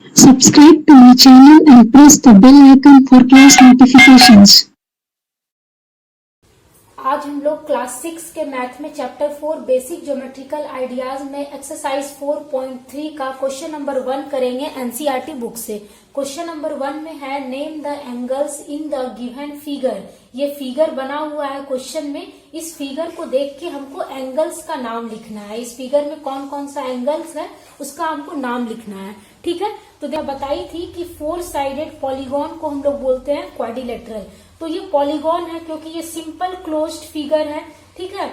Subscribe to my channel and press the bell icon for class notifications. आज हम लोग class 6 के math में चैप्टर 4 बेसिक ज्योमेट्रिकल आइडियाज में एक्सरसाइज 4.3 का क्वेश्चन नंबर 1 करेंगे एनसीईआरटी बुक से। क्वेश्चन नंबर 1 में है name the angles in the given figure. ये फिगर बना हुआ है क्वेश्चन में। इस फिगर को देख के हमको एंगल्स का नाम लिखना है। इस फिगर में कौन कौन सा एंगल्स है उसका हमको नाम लिखना है। ठीक है, तो बताई थी कि 4 साइडेड पॉलीगॉन को हम लोग बोलते हैं क्वाड्रिलेटरल। तो ये पॉलीगॉन है क्योंकि ये सिंपल क्लोज्ड फिगर है। ठीक है,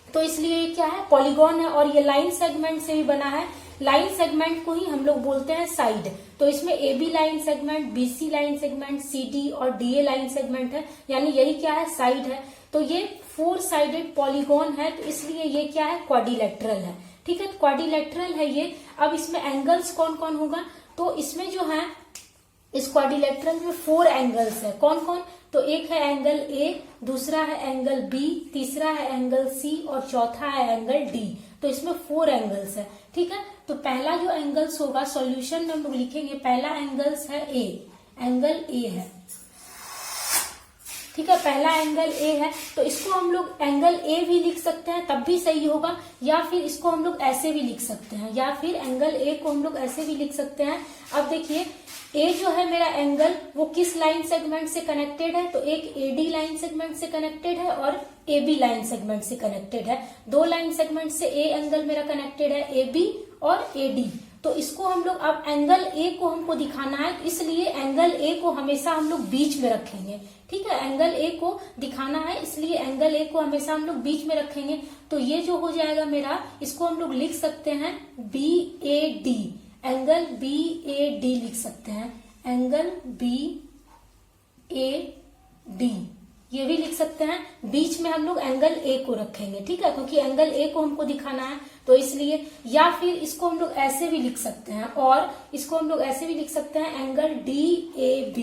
तो इसलिए ये क्या है, पॉलीगॉन है। और ये लाइन सेगमेंट से भी बना है। लाइन सेगमेंट को ही हम लोग बोलते हैं साइड। तो इसमें AB line segment, BC line segment, CD और DA लाइन सेगमेंट है, यानी यही क्या है, साइड है। तो ये 4 साइडेड पॉलीगॉन है, तो इसलिए ये क्या है, क्वाड्रिलेटरल है। ठीक है, क्वाड्रिलेटरल है ये। अब इसमें एंगल्स कौन कौन होगा, तो इसमें जो है इस क्वाड्रिलेटरल में 4 एंगल्स है। कौन कौन, तो एक है एंगल A, दूसरा है एंगल B, तीसरा है एंगल C और चौथा है एंगल D। तो इसमें 4 एंगल्स है। ठीक है, तो पहला जो एंगल्स होगा सॉल्यूशन में हम लोग लिखेंगे, पहला एंगल्स है A, एंगल A है। ठीक है, पहला एंगल A है। तो इसको हम लोग एंगल A भी लिख सकते हैं, तब भी सही होगा, या फिर इसको हम लोग ऐसे भी लिख सकते हैं, या फिर एंगल A को हम लोग ऐसे भी लिख सकते हैं। अब देखिए A जो है मेरा एंगल, वो किस लाइन सेगमेंट से कनेक्टेड है, तो एक AD लाइन सेगमेंट से कनेक्टेड है और AB लाइन सेगमेंट से कनेक्टेड है। 2 लाइन सेगमेंट से A एंगल मेरा कनेक्टेड है, AB और AD। तो इसको हम लोग, अब एंगल A को हमको दिखाना है, इसलिए एंगल A को हमेशा हम लोग बीच में रखेंगे। ठीक है, एंगल A को दिखाना है, इसलिए एंगल A को हमेशा हम लोग बीच में रखेंगे। तो ये जो हो जाएगा मेरा, इसको हम लोग लिख सकते हैं BAD, एंगल BAD लिख सकते हैं, एंगल BAD ये भी लिख सकते हैं। बीच में हम लोग एंगल A को रखेंगे। ठीक है, क्योंकि एंगल A को हमको दिखाना है, तो इसलिए, या फिर इसको हम लोग ऐसे भी लिख सकते हैं, और इसको हम लोग ऐसे भी लिख सकते हैं, एंगल DAB,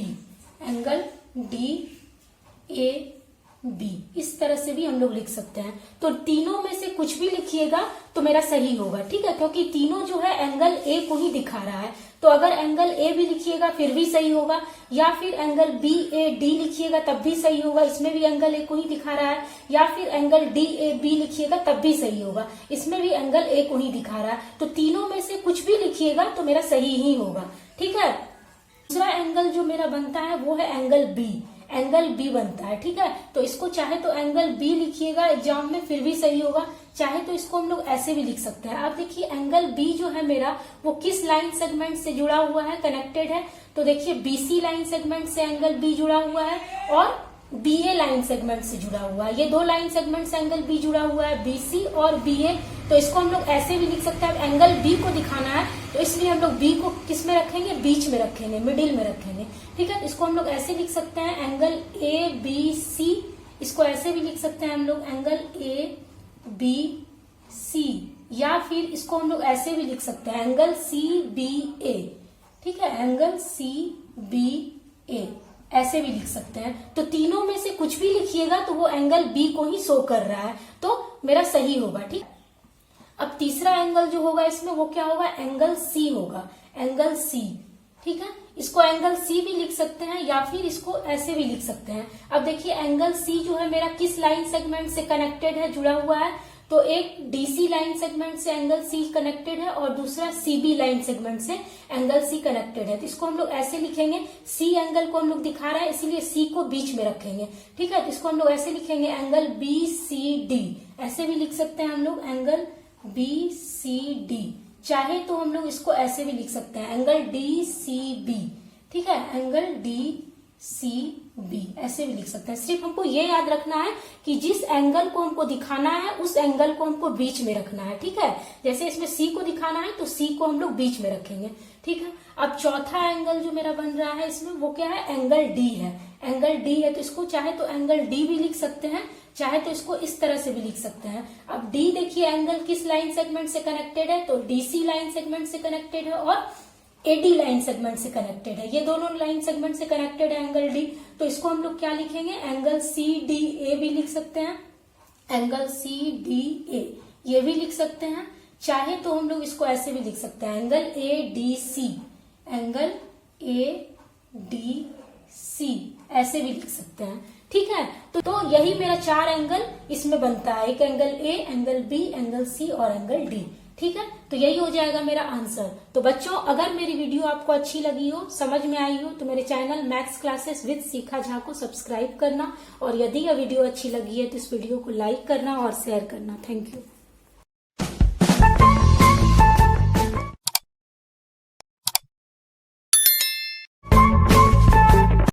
एंगल DAB इस तरह से भी हम लोग लिख सकते हैं। तो तीनों में से कुछ भी लिखिएगा तो मेरा सही होगा। ठीक है, क्योंकि तीनों जो है एंगल A को ही दिखा रहा है। तो अगर एंगल A भी लिखिएगा फिर भी सही होगा, या फिर एंगल BAD लिखिएगा तब भी सही होगा, इसमें भी एंगल A को ही दिखा रहा है, या फिर एंगल DAB लिखिएगा तब भी सही होगा, इसमें भी एंगल A को ही दिखा रहा है। तो तीनों में से कुछ भी लिखिएगा तो मेरा सही ही होगा। ठीक है, दूसरा एंगल जो मेरा बनता है वो है एंगल B, एंगल B बनता है। ठीक है, तो इसको चाहे तो एंगल B लिखिएगा एग्जाम में फिर भी सही होगा, चाहे तो इसको हम लोग ऐसे भी लिख सकते हैं। अब देखिए एंगल B जो है मेरा, वो किस लाइन सेगमेंट से जुड़ा हुआ है, कनेक्टेड है। तो देखिए BC लाइन सेगमेंट से एंगल B जुड़ा हुआ है और BA लाइन सेगमेंट से जुड़ा हुआ है। ये 2 लाइन सेगमेंट से एंगल B जुड़ा हुआ है, BC और BA। तो इसको हम लोग ऐसे भी लिख सकते हैं। अब एंगल B को दिखाना है, तो इसलिए हम लोग B को किस में रखेंगे, बीच में रखेंगे, मिडिल में रखेंगे। ठीक है, इसको हम लोग ऐसे लिख सकते हैं, एंगल ABC, इसको ऐसे भी लिख सकते हैं हम लोग, एंगल ABC, या फिर इसको हम लोग ऐसे भी लिख सकते हैं, एंगल CBA। ठीक है, एंगल CBA ऐसे भी लिख सकते हैं। तो तीनों में से कुछ भी लिखिएगा तो वो एंगल B को ही शो कर रहा है, तो मेरा सही होगा। ठीक, अब तीसरा एंगल जो होगा इसमें वो क्या होगा, एंगल C होगा, एंगल C। ठीक है, इसको एंगल C भी लिख सकते हैं, या फिर इसको ऐसे भी लिख सकते हैं। अब देखिए एंगल C जो है मेरा किस लाइन सेगमेंट से कनेक्टेड है, जुड़ा हुआ है, तो एक DC लाइन सेगमेंट से एंगल C कनेक्टेड है और दूसरा CB लाइन सेगमेंट से एंगल C कनेक्टेड है। तो इसको हम लोग ऐसे लिखेंगे, C एंगल को हम लोग दिखा रहा है इसलिए C को बीच में रखेंगे। ठीक है, तो इसको हम लोग ऐसे लिखेंगे, एंगल BCD, ऐसे भी लिख सकते हैं हम लोग, एंगल BCD। चाहे तो हम लोग इसको ऐसे भी लिख सकते हैं, एंगल DCB। ठीक है, एंगल DCB ऐसे भी लिख सकते हैं। सिर्फ हमको ये याद रखना है कि जिस एंगल को हमको दिखाना है उस एंगल को हमको बीच में रखना है। ठीक है, जैसे इसमें C को दिखाना है तो C को हम लोग बीच में रखेंगे। ठीक है, अब चौथा एंगल जो मेरा बन रहा है इसमें वो क्या है, एंगल D है, एंगल D है। तो इसको चाहे तो एंगल D भी लिख सकते हैं, चाहे तो इसको इस तरह से भी लिख सकते हैं। अब D देखिए एंगल किस लाइन सेगमेंट से कनेक्टेड है, तो DC लाइन सेगमेंट से कनेक्टेड है और AD लाइन सेगमेंट से कनेक्टेड है। ये दोनों लाइन सेगमेंट से कनेक्टेड है एंगल D। तो इसको हम लोग क्या लिखेंगे, एंगल CDA भी लिख सकते हैं, एंगल CDA ये भी लिख सकते हैं। चाहे तो हम लोग इसको ऐसे भी लिख सकते हैं, एंगल ADC, एंगल ADC ऐसे भी लिख सकते हैं। ठीक है, तो यही मेरा 4 एंगल इसमें बनता है, एक angle A, angle B, angle C और एंगल D। ठीक है, तो यही हो जाएगा मेरा आंसर। तो बच्चों, अगर मेरी वीडियो आपको अच्छी लगी हो, समझ में आई हो, तो मेरे चैनल मैथ्स क्लासेस विद शिखा झा को सब्सक्राइब करना, और यदि यह वीडियो अच्छी लगी है तो इस वीडियो को लाइक करना और शेयर करना। Thank you.